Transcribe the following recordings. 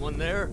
Someone there?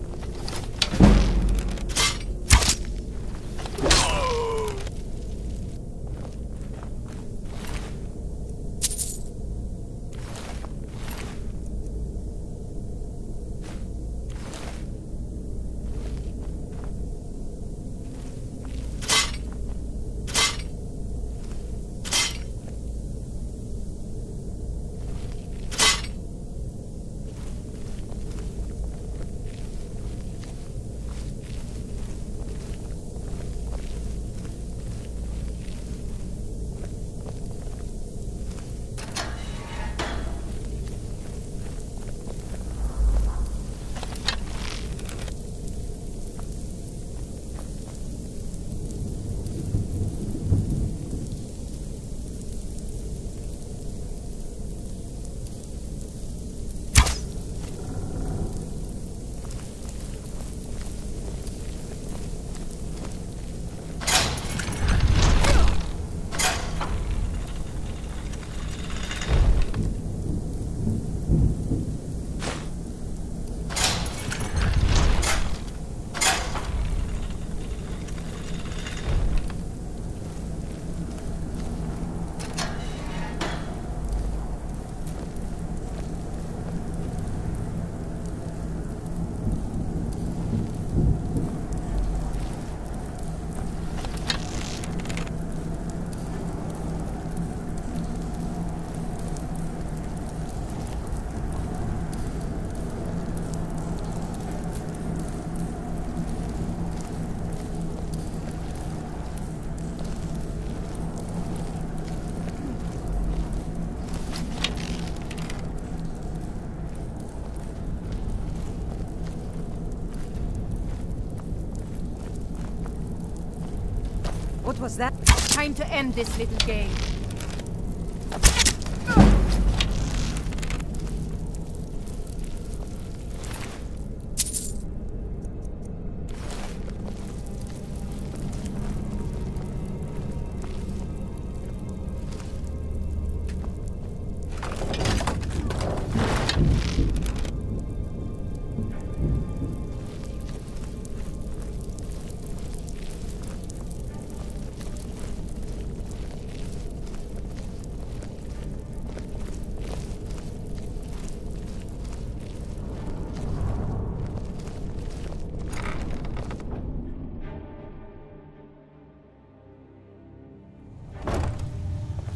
What was that? Time to end this little game.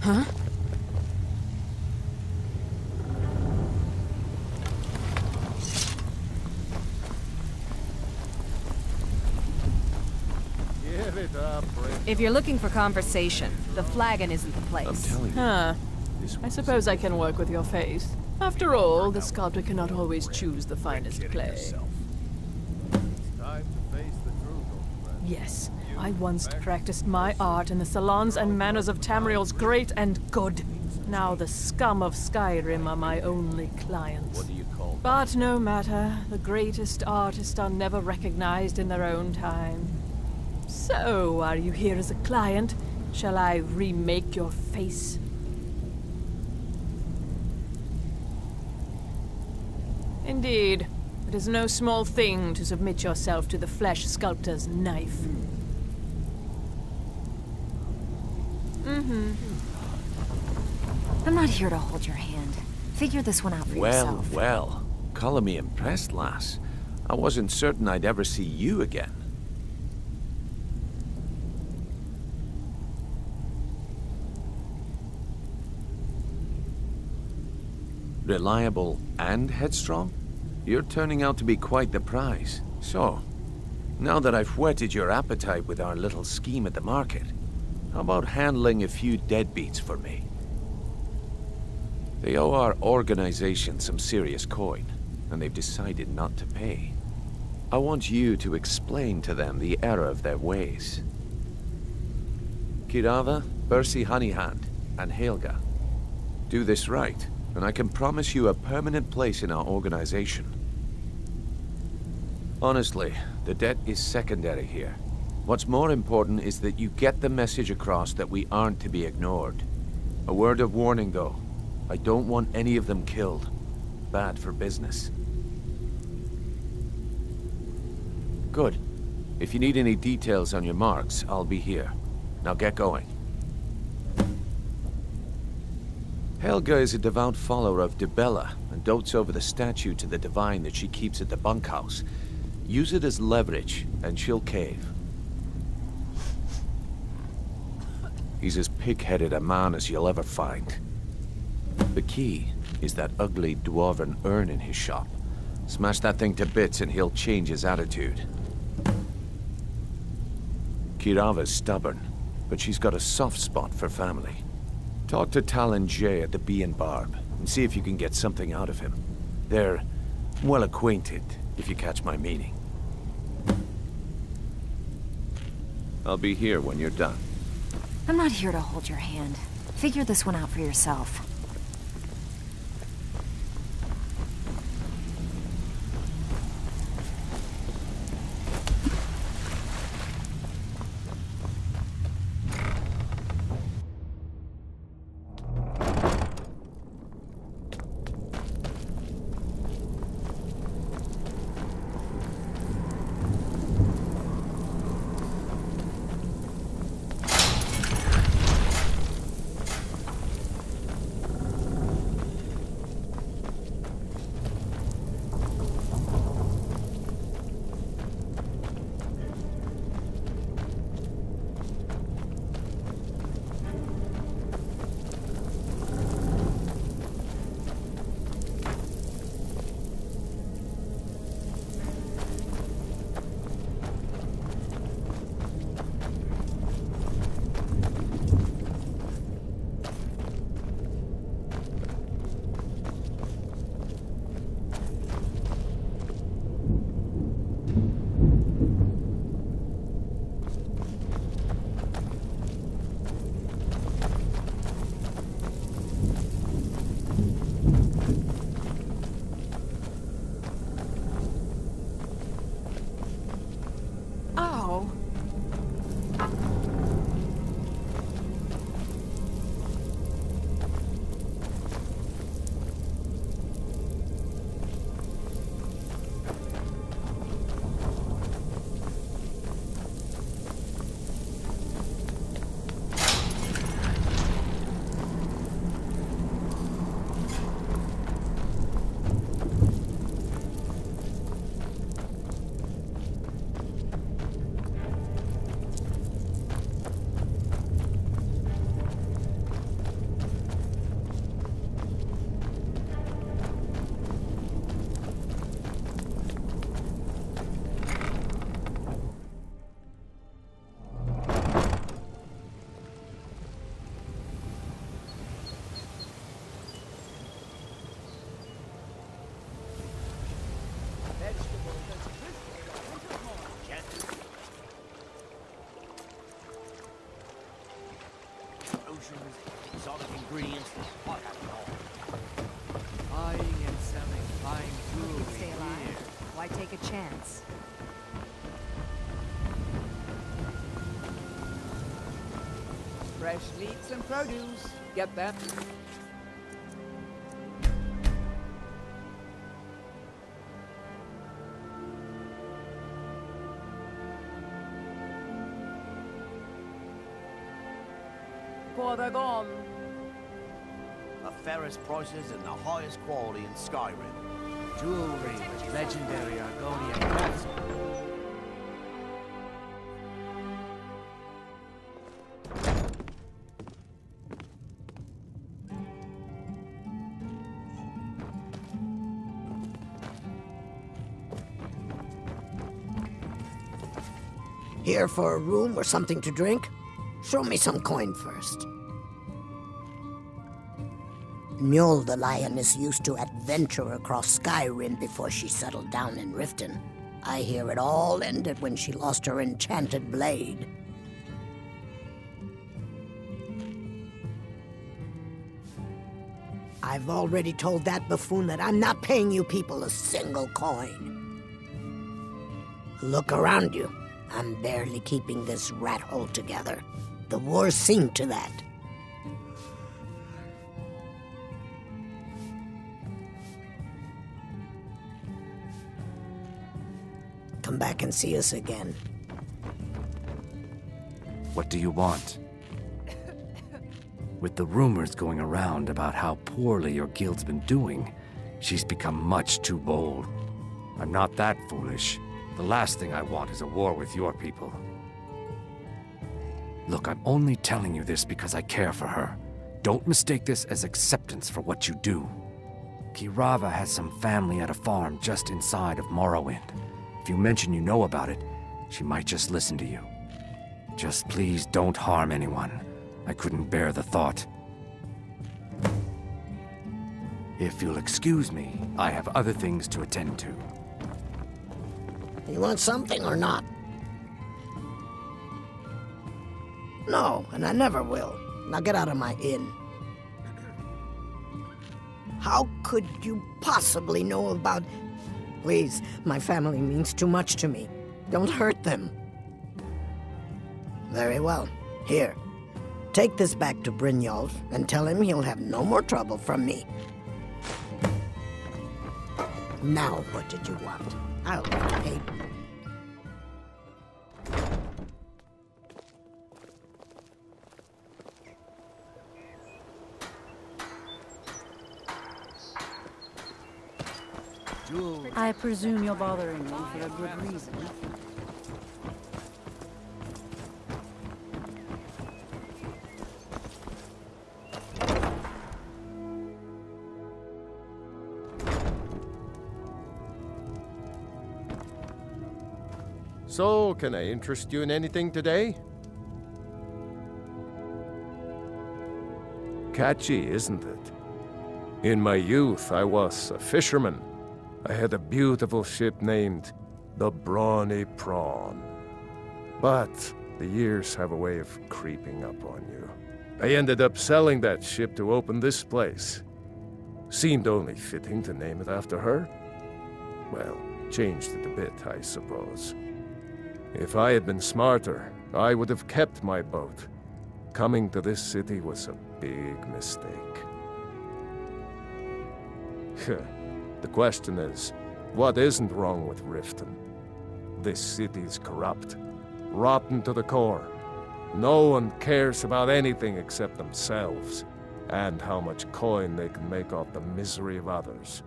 Huh? Give it up, Rick. If you're looking for conversation, the flagon isn't the place. I'm telling you. Huh. This I suppose I can work with your face. After all, the sculptor cannot always choose the finest clay. It's time to face the truth, old friend. Yes, I once practiced my art in the salons and manners of Tamriel's great and good. Now the scum of Skyrim are my only clients. What do you call that? But no matter, the greatest artists are never recognized in their own time. So, are you here as a client? Shall I remake your face? Indeed. It is no small thing to submit yourself to the flesh sculptor's knife. I'm not here to hold your hand. Figure this one out for yourself. Well. Color me impressed, lass. I wasn't certain I'd ever see you again. Reliable and headstrong? You're turning out to be quite the prize. So, now that I've whetted your appetite with our little scheme at the market, how about handling a few deadbeats for me? They owe our organization some serious coin, and they've decided not to pay. I want you to explain to them the error of their ways. Kirava, Bersi Honeyhand, and Helga. Do this right, and I can promise you a permanent place in our organization. Honestly, the debt is secondary here. What's more important is that you get the message across that we aren't to be ignored. A word of warning, though. I don't want any of them killed. Bad for business. Good. If you need any details on your marks, I'll be here. Now get going. Helga is a devout follower of Dibella and dotes over the statue to the divine that she keeps at the bunkhouse. Use it as leverage, and she'll cave. He's as pig-headed a man as you'll ever find. The key is that ugly dwarven urn in his shop. Smash that thing to bits and he'll change his attitude. Kirava's stubborn, but she's got a soft spot for family. Talk to Talon Jay at the Bee and Barb, and see if you can get something out of him. They're well acquainted, if you catch my meaning. I'll be here when you're done. I'm not here to hold your hand. Figure this one out for yourself. Exotic ingredients, what have you all? Buying and selling fine jewelry Stay alive. here. Why take a chance? Fresh meats and produce. Get that? For the gone. The fairest prices and the highest quality in Skyrim. Jewelry with legendary Argonian craftsmen. Here for a room or something to drink? Show me some coin first. Mjol the Lioness used to adventure across Skyrim before she settled down in Riften. I hear it all ended when she lost her enchanted blade. I've already told that buffoon that I'm not paying you people a single coin. Look around you. I'm barely keeping this rat hole together. The war's seen to that. come back and see us again. What do you want? With the rumors going around about how poorly your guild's been doing, she's become much too bold. I'm not that foolish. The last thing I want is a war with your people. Look, I'm only telling you this because I care for her. Don't mistake this as acceptance for what you do. Kirava has some family at a farm just inside of Morrowind. If you mention you know about it, she might just listen to you. Just please don't harm anyone. I couldn't bear the thought. If you'll excuse me, I have other things to attend to. You want something or not? No, and I never will. Now get out of my inn. How could you possibly know about... Please, my family means too much to me. Don't hurt them. Very well. Here. Take this back to Brynjolf and tell him he'll have no more trouble from me. Now, what did you want? I'll get paid. I presume you're bothering me for a good reason. So, can I interest you in anything today? Catchy, isn't it? In my youth, I was a fisherman. I had a beautiful ship named the Brawny Prawn. But the years have a way of creeping up on you. I ended up selling that ship to open this place. Seemed only fitting to name it after her. Well, changed it a bit, I suppose. If I had been smarter, I would have kept my boat. Coming to this city was a big mistake. The question is, what isn't wrong with Riften? This city's corrupt, rotten to the core. No one cares about anything except themselves, and how much coin they can make off the misery of others.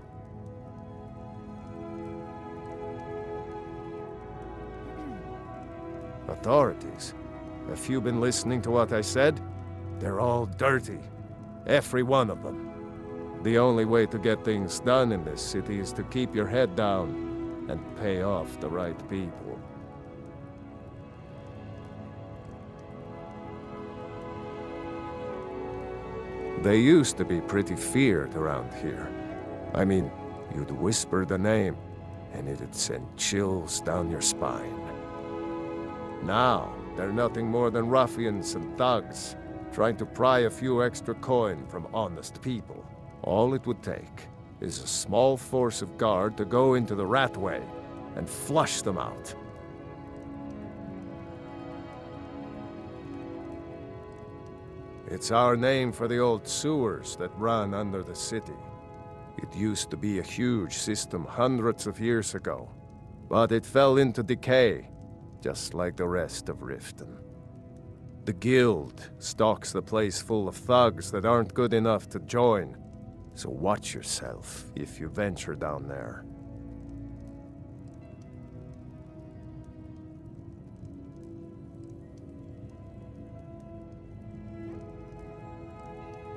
Authorities, have you been listening to what I said? They're all dirty. Every one of them. The only way to get things done in this city is to keep your head down and pay off the right people. They used to be pretty feared around here. I mean, you'd whisper the name, and it'd send chills down your spine. Now, they're nothing more than ruffians and thugs, trying to pry a few extra coin from honest people. All it would take is a small force of guard to go into the Ratway and flush them out. It's our name for the old sewers that run under the city. It used to be a huge system hundreds of years ago, but it fell into decay, just like the rest of Riften. The guild stocks the place full of thugs that aren't good enough to join, so watch yourself if you venture down there.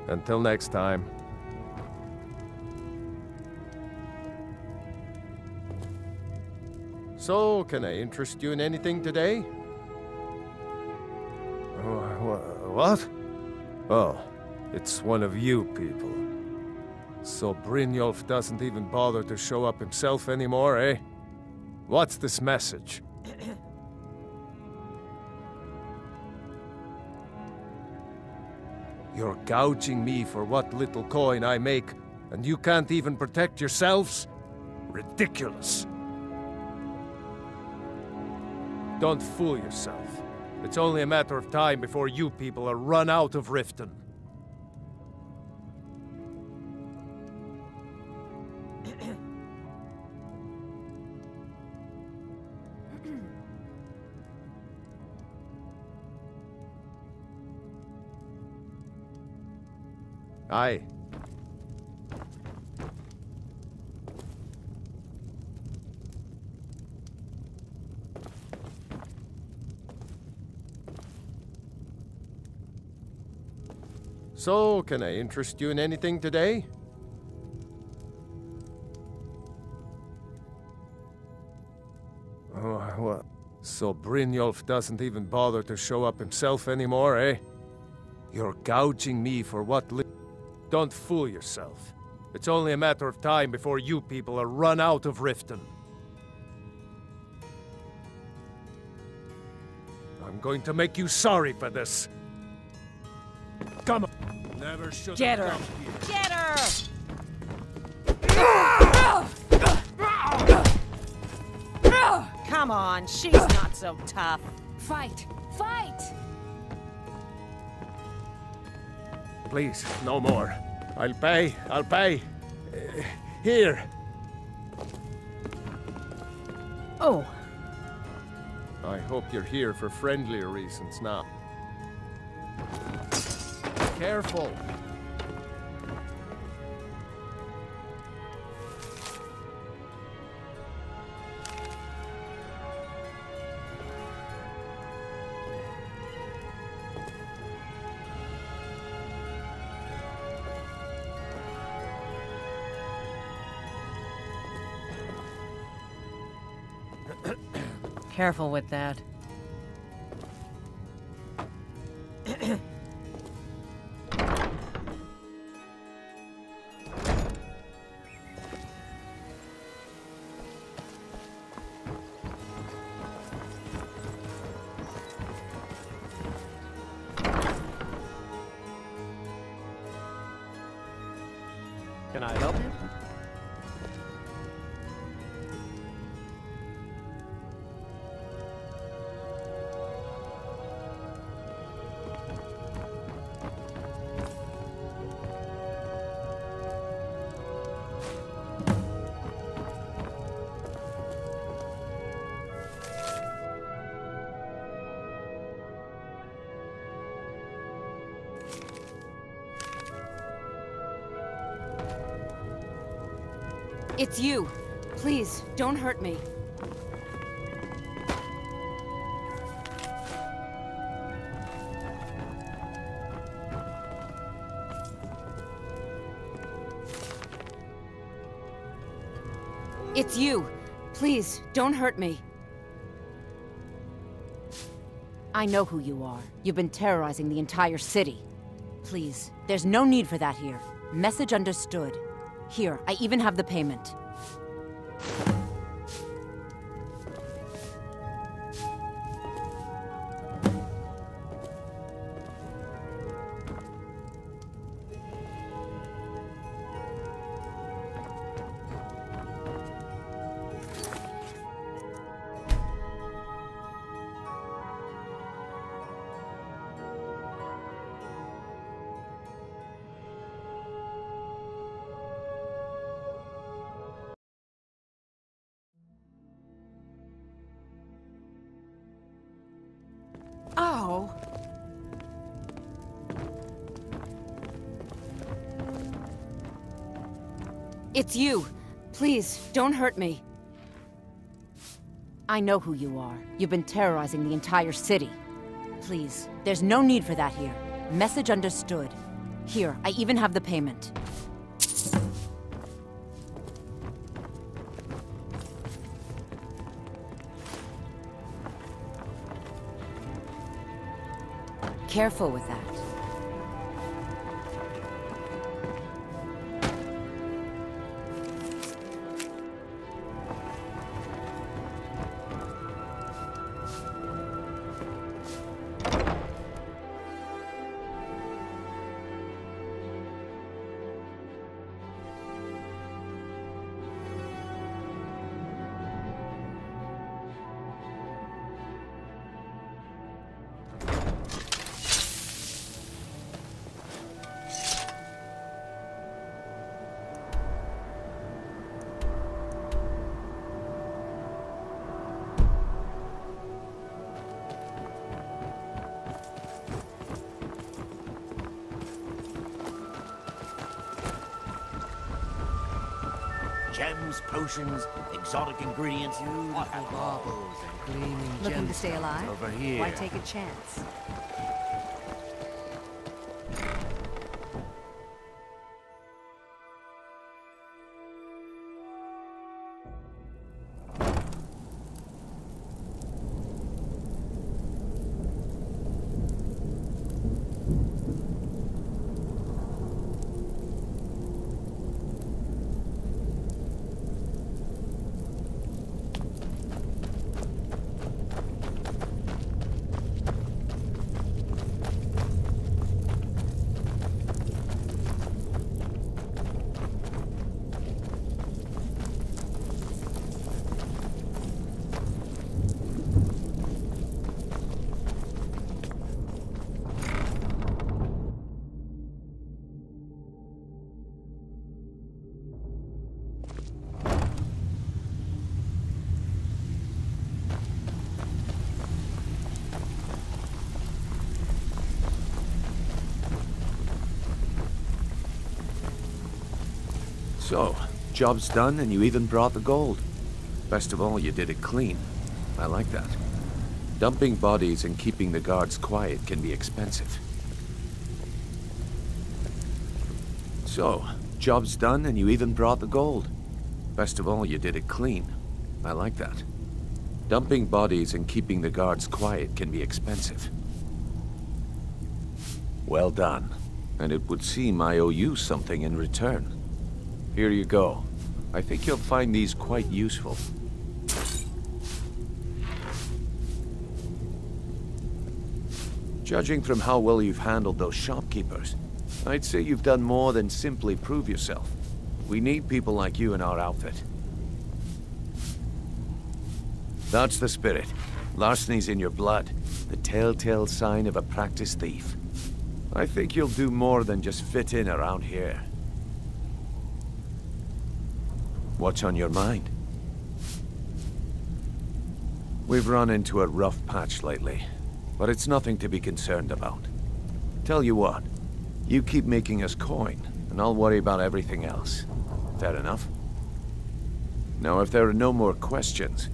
Until next time. So, can I interest you in anything today? What? Oh, it's one of you people. So Brynjolf doesn't even bother to show up himself anymore, eh? What's this message? You're gouging me for what little coin I make, and you can't even protect yourselves? Ridiculous. Don't fool yourself. It's only a matter of time before you people are run out of Riften. Aye. So, can I interest you in anything today? Oh, what? So Brynjolf doesn't even bother to show up himself anymore, eh? You're gouging me for what Don't fool yourself. It's only a matter of time before you people are run out of Riften. I'm going to make you sorry for this. Come on. Never should Get have her! come here. Get her! Come on, she's not so tough. Fight! Fight! Please, no more. I'll pay. I'll pay. Here. Oh, I hope you're here for friendlier reasons now. Careful. Careful with that. Can I help you? It's you. Please, don't hurt me. It's you. Please, don't hurt me. I know who you are. You've been terrorizing the entire city. Please, there's no need for that here. Message understood. Here, I even have the payment. oh. It's you. Please, don't hurt me. I know who you are. You've been terrorizing the entire city. Please, there's no need for that here. Message understood. Here, I even have the payment. Careful with that. gems, potions, exotic ingredients. Beautiful baubles and gleaming Looking to stay gemstones alive? over here. Why take a chance? So, job's done and you even brought the gold. Best of all, you did it clean. I like that. Dumping bodies and keeping the guards quiet can be expensive. So, job's done and you even brought the gold. Best of all, you did it clean. I like that. Dumping bodies and keeping the guards quiet can be expensive. Well done. And it would seem I owe you something in return. Here you go. I think you'll find these quite useful. Judging from how well you've handled those shopkeepers, I'd say you've done more than simply prove yourself. We need people like you in our outfit. That's the spirit. Larceny's in your blood, the telltale sign of a practiced thief. I think you'll do more than just fit in around here. What's on your mind? We've run into a rough patch lately, but it's nothing to be concerned about. Tell you what, you keep making us coin, and I'll worry about everything else. Fair enough? Now, if there are no more questions,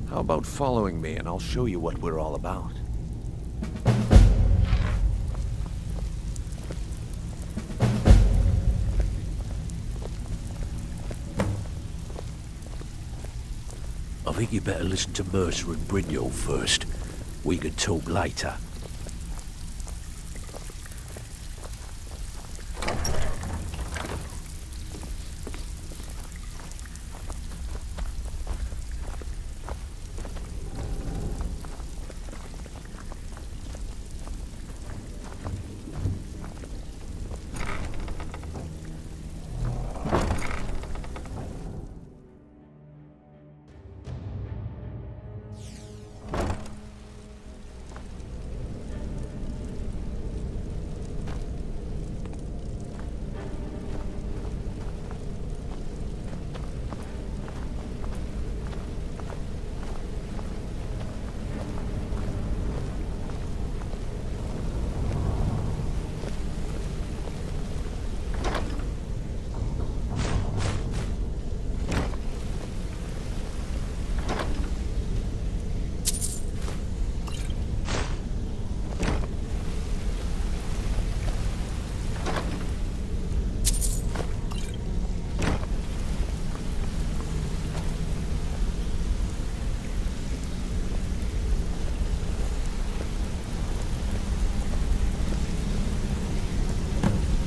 how about following me and I'll show you what we're all about? I think you better listen to Mercer and Brynjolf first. We can talk later.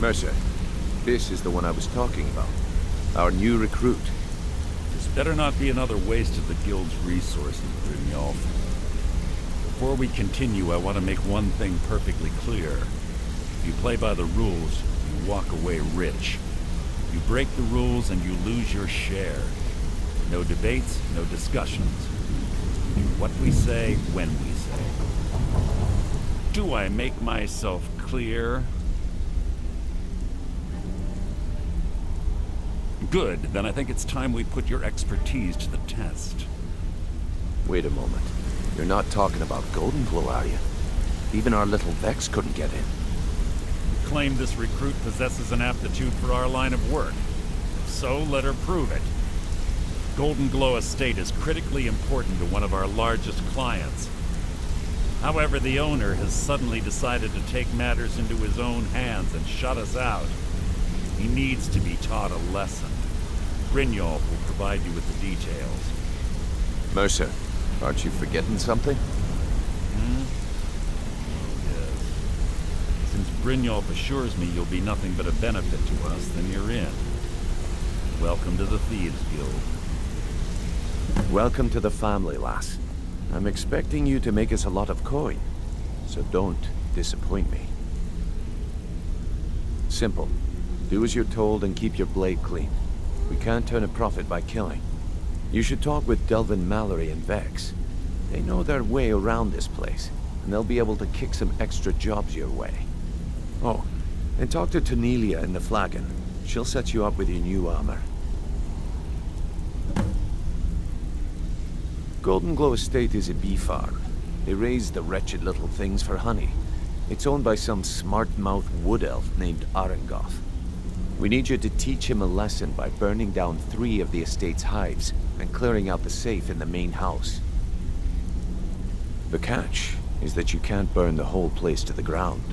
Mercer, this is the one I was talking about. Our new recruit. This better not be another waste of the guild's resources, Brynjolf. Before we continue, I want to make one thing perfectly clear. If you play by the rules, you walk away rich. You break the rules and you lose your share. No debates, no discussions. Do what we say, when we say. Do I make myself clear? Good, then I think it's time we put your expertise to the test. Wait a moment. You're not talking about Golden Glow, are you? Even our little Vex couldn't get in. You claim this recruit possesses an aptitude for our line of work. If so, let her prove it. Golden Glow Estate is critically important to one of our largest clients. However, the owner has suddenly decided to take matters into his own hands and shut us out. He needs to be taught a lesson. Brynjolf will provide you with the details. Mercer, aren't you forgetting something? Oh, yes. Since Brynjolf assures me you'll be nothing but a benefit to us, then you're in. Welcome to the Thieves Guild. Welcome to the family, lass. I'm expecting you to make us a lot of coin, so don't disappoint me. Simple. Do as you're told and keep your blade clean. We can't turn a profit by killing. You should talk with Delvin Mallory and Vex. They know their way around this place, and they'll be able to kick some extra jobs your way. Oh, and talk to Tanelia in the Flagon. She'll set you up with your new armor. Golden Glow Estate is a bee farm. They raise the wretched little things for honey. It's owned by some smart-mouthed wood elf named Arengoth. We need you to teach him a lesson by burning down 3 of the estate's hives and clearing out the safe in the main house. The catch is that you can't burn the whole place to the ground.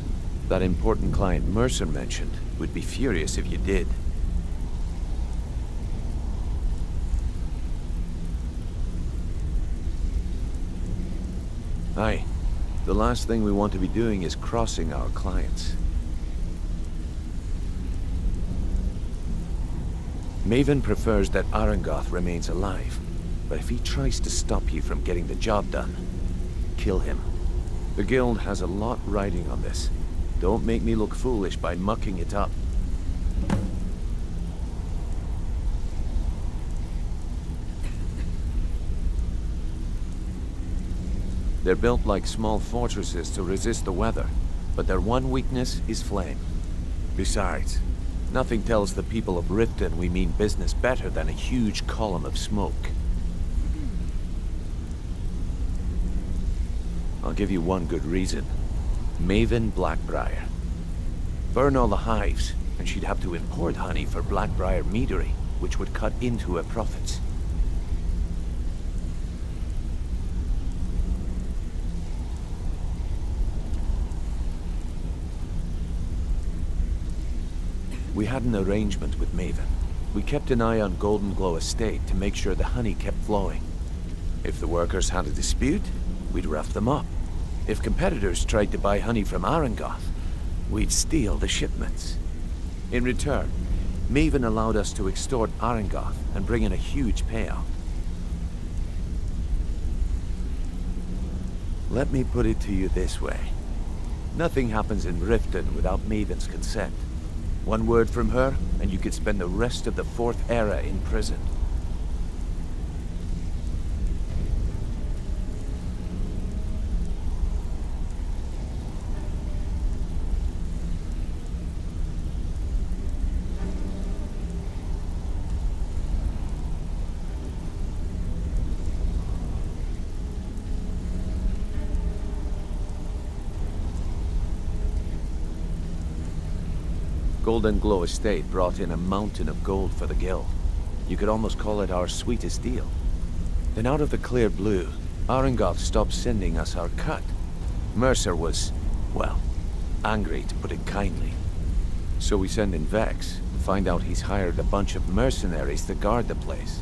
That important client Mercer mentioned would be furious if you did. Aye. The last thing we want to be doing is crossing our clients. Maven prefers that Arengoth remains alive, but if he tries to stop you from getting the job done, kill him. The guild has a lot riding on this. Don't make me look foolish by mucking it up. They're built like small fortresses to resist the weather, but their one weakness is flame. Besides, nothing tells the people of Riften we mean business better than a huge column of smoke. I'll give you one good reason. Maven Blackbriar. Burn all the hives, and she'd have to import honey for Blackbriar meadery, which would cut into her profits. We had an arrangement with Maven. We kept an eye on Golden Glow Estate to make sure the honey kept flowing. If the workers had a dispute, we'd rough them up. If competitors tried to buy honey from Arengoth, we'd steal the shipments. In return, Maven allowed us to extort Arengoth and bring in a huge payout. Let me put it to you this way. Nothing happens in Riften without Maven's consent. One word from her, and you could spend the rest of the 4th Era in prison. Golden Glow Estate brought in a mountain of gold for the guild. You could almost call it our sweetest deal. Then out of the clear blue, Arengoth stopped sending us our cut. Mercer was, well, angry to put it kindly. So we send in Vex, and find out he's hired a bunch of mercenaries to guard the place.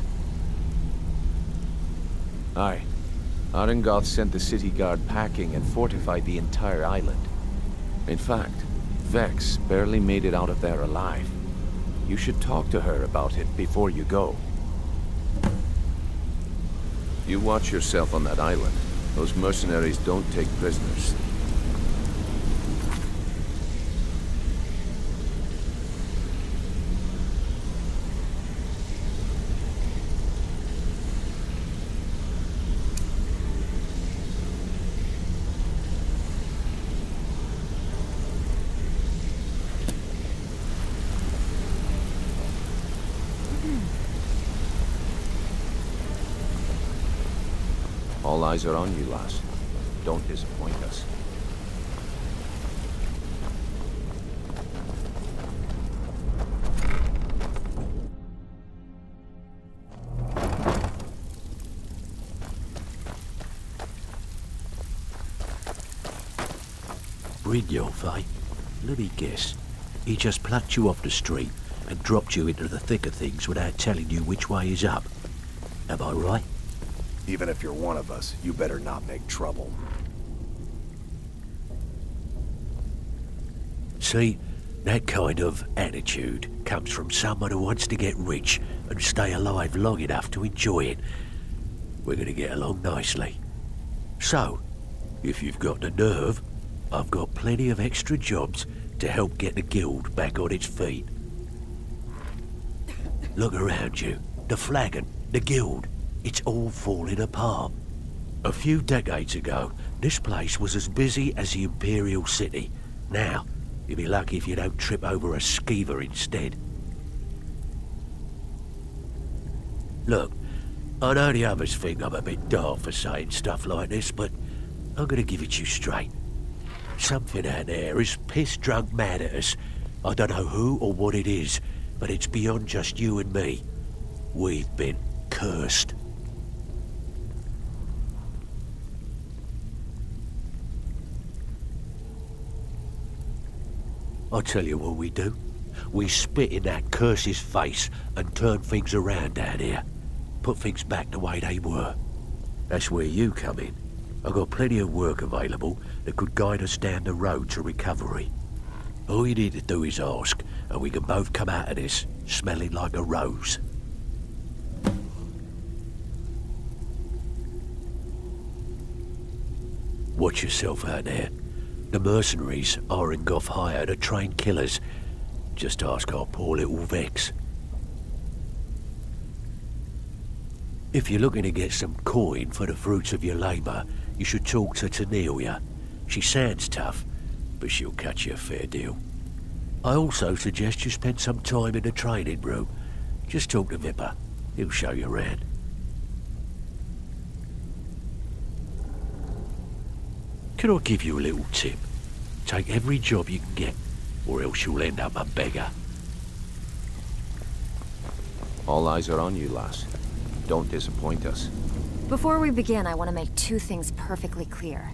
Aye. Arengoth sent the city guard packing and fortified the entire island. In fact, Vex barely made it out of there alive. You should talk to her about it before you go. You watch yourself on that island. Those mercenaries don't take prisoners. All eyes are on you, lass. Don't disappoint us. Brynjolf, eh? Let me guess. He just plucked you off the street and dropped you into the thick of things without telling you which way is up. Am I right? Even if you're one of us, you better not make trouble. See, that kind of attitude comes from someone who wants to get rich and stay alive long enough to enjoy it. We're gonna get along nicely. So, if you've got the nerve, I've got plenty of extra jobs to help get the guild back on its feet. Look around you. The flagon, the guild, it's all falling apart. A few decades ago, this place was as busy as the Imperial City. Now, you'll be lucky if you don't trip over a skeever instead. Look, I know the others think I'm a bit daft for saying stuff like this, but I'm gonna give it to you straight. Something out there is piss-drunk mad at us. I don't know who or what it is, but it's beyond just you and me. We've been cursed. I'll tell you what we do. We spit in that curse's face and turn things around down here. Put things back the way they were. That's where you come in. I've got plenty of work available that could guide us down the road to recovery. All you need to do is ask, and we can both come out of this smelling like a rose. Watch yourself out there. The mercenaries are in Goth hire to train killers. Just ask our poor little Vex. If you're looking to get some coin for the fruits of your labour, you should talk to Tanelia. She sounds tough, but she'll cut you a fair deal. I also suggest you spend some time in the training room. Just talk to Vipper. He'll show you around. Can I give you a little tip? Take every job you can get, or else you'll end up a beggar. All eyes are on you, lass. Don't disappoint us. Before we begin, I want to make two things perfectly clear.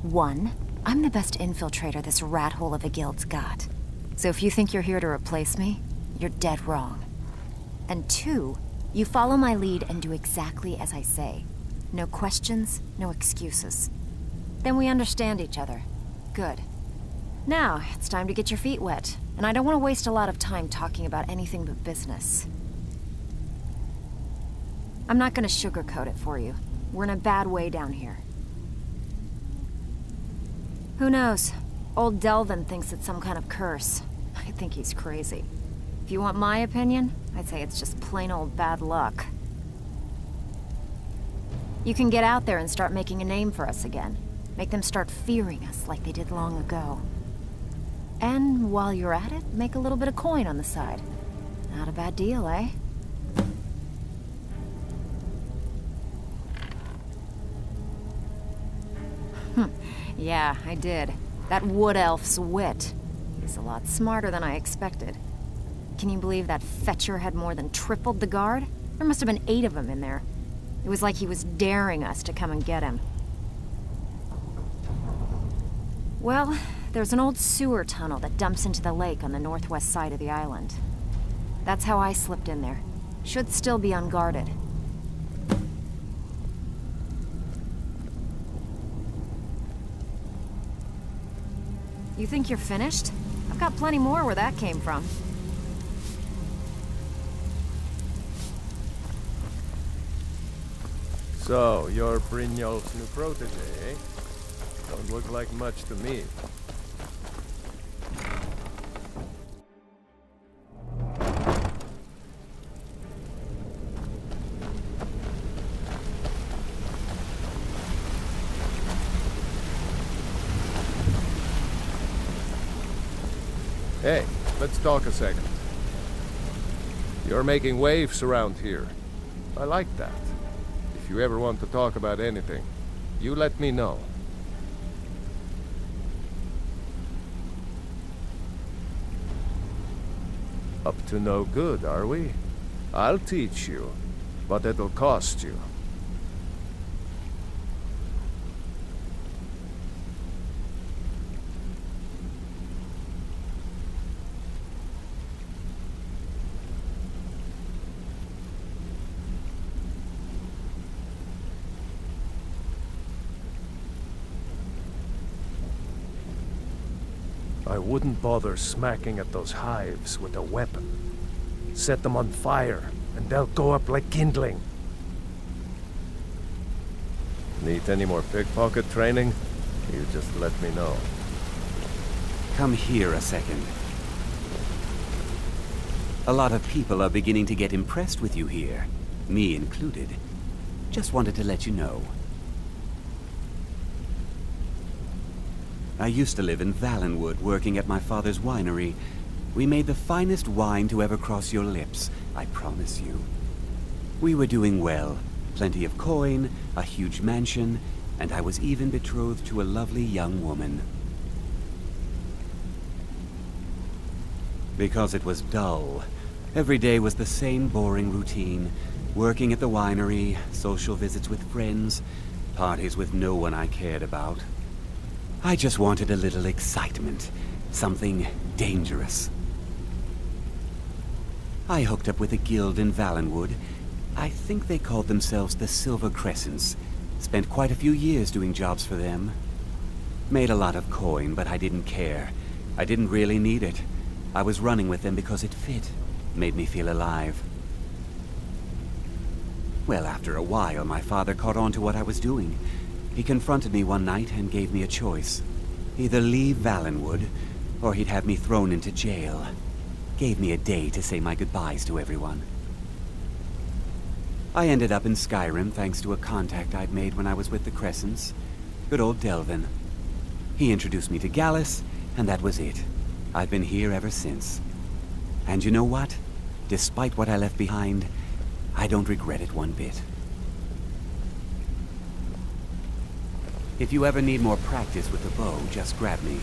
One, I'm the best infiltrator this rat hole of a guild's got. So if you think you're here to replace me, you're dead wrong. And two, you follow my lead and do exactly as I say. No questions, no excuses. Then we understand each other. Good. Now, it's time to get your feet wet. And I don't want to waste a lot of time talking about anything but business. I'm not gonna sugarcoat it for you. We're in a bad way down here. Who knows? Old Delvin thinks it's some kind of curse. I think he's crazy. If you want my opinion, I'd say it's just plain old bad luck. You can get out there and start making a name for us again. Make them start fearing us like they did long ago. And while you're at it, make a little bit of coin on the side. Not a bad deal, eh? Yeah, I did. That wood elf's wit. He's a lot smarter than I expected. Can you believe that fetcher had more than tripled the guard? There must have been 8 of them in there. It was like he was daring us to come and get him. Well, there's an old sewer tunnel that dumps into the lake on the northwest side of the island. That's how I slipped in there. Should still be unguarded. You think you're finished? I've got plenty more where that came from. So, you're Brynjolf's new protege, eh? Don't look like much to me. Hey, let's talk a second. You're making waves around here. I like that. If you ever want to talk about anything, you let me know. Up to no good, are we? I'll teach you, but it'll cost you. I wouldn't bother smacking at those hives with a weapon. Set them on fire, and they'll go up like kindling. Need any more pickpocket training? You just let me know. Come here a second. A lot of people are beginning to get impressed with you here, me included. Just wanted to let you know. I used to live in Valenwood, working at my father's winery. We made the finest wine to ever cross your lips, I promise you. We were doing well. Plenty of coin, a huge mansion, and I was even betrothed to a lovely young woman. Because it was dull. Every day was the same boring routine. Working at the winery, social visits with friends, parties with no one I cared about. I just wanted a little excitement. Something dangerous. I hooked up with a guild in Valenwood. I think they called themselves the Silver Crescents. Spent quite a few years doing jobs for them. Made a lot of coin, but I didn't care. I didn't really need it. I was running with them because it fit. Made me feel alive. Well, after a while, my father caught on to what I was doing. He confronted me one night and gave me a choice. Either leave Valenwood, or he'd have me thrown into jail. Gave me a day to say my goodbyes to everyone. I ended up in Skyrim thanks to a contact I'd made when I was with the Crescents. Good old Delvin. He introduced me to Gallus, and that was it. I've been here ever since. And you know what? Despite what I left behind, I don't regret it one bit. If you ever need more practice with the bow, just grab me.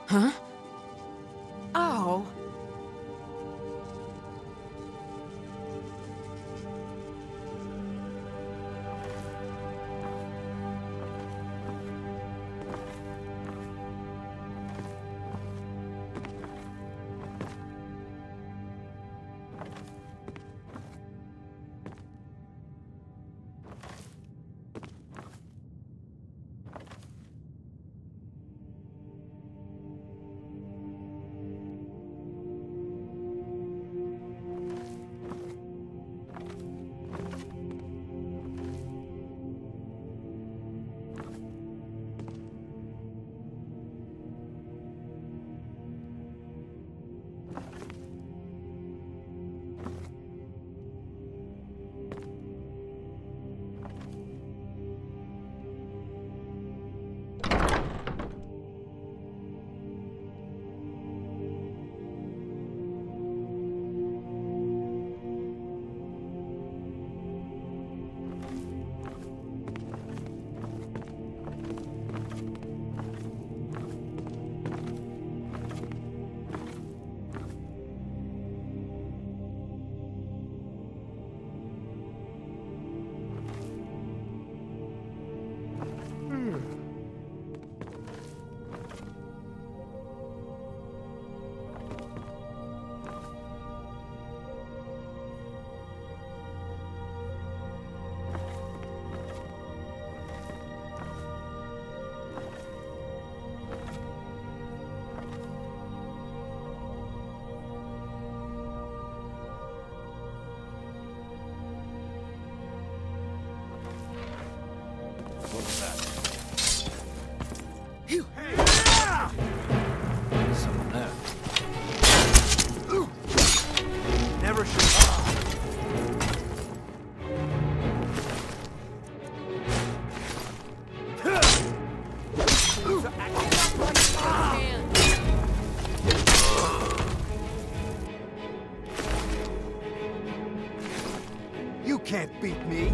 Huh? Oh. You can't beat me!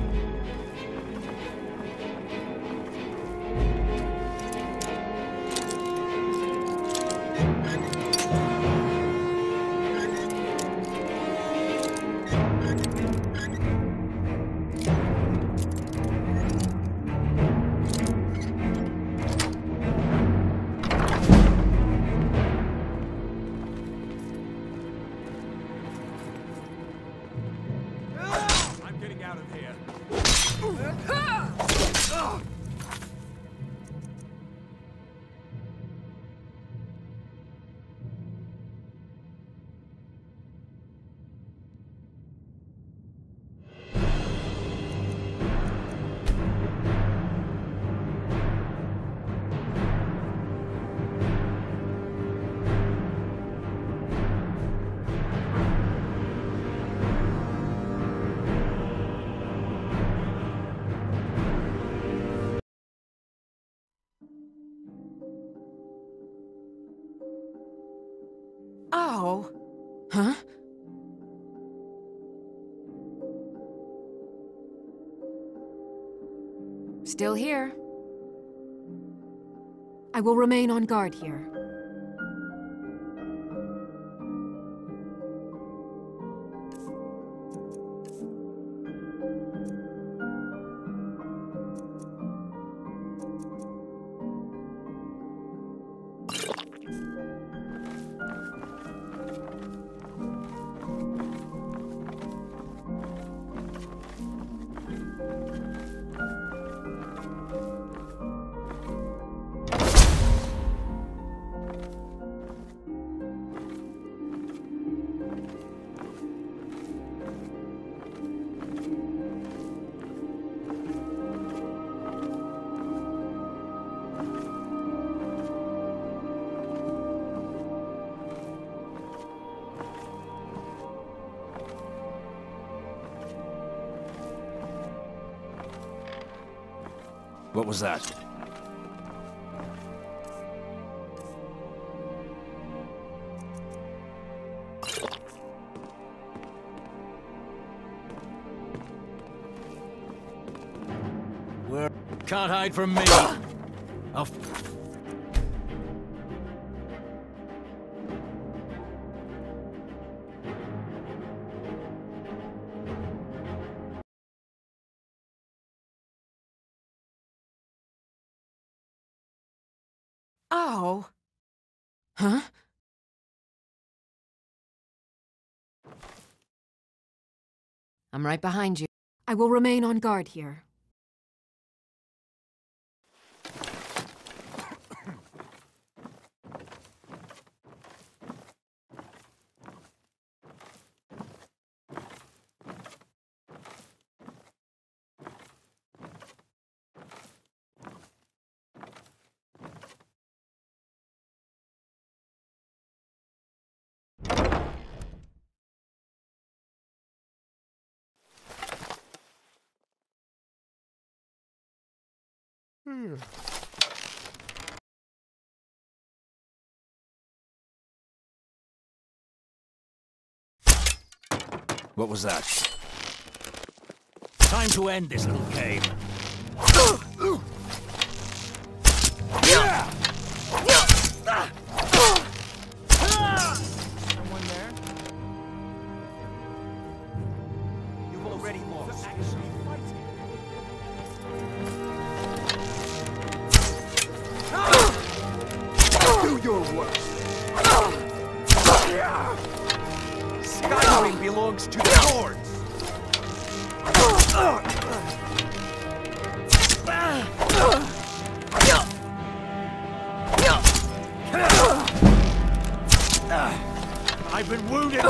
getting out of here. Oh. Huh? Still here. I will remain on guard here. What was that? Can't hide from me. I'll... Oh. Huh? I'm right behind you. I will remain on guard here. What was that? Time to end this little game. Someone there? You've already lost. Actually fighting. Do your worst. Skyrim belongs to the Lords. I've been wounded.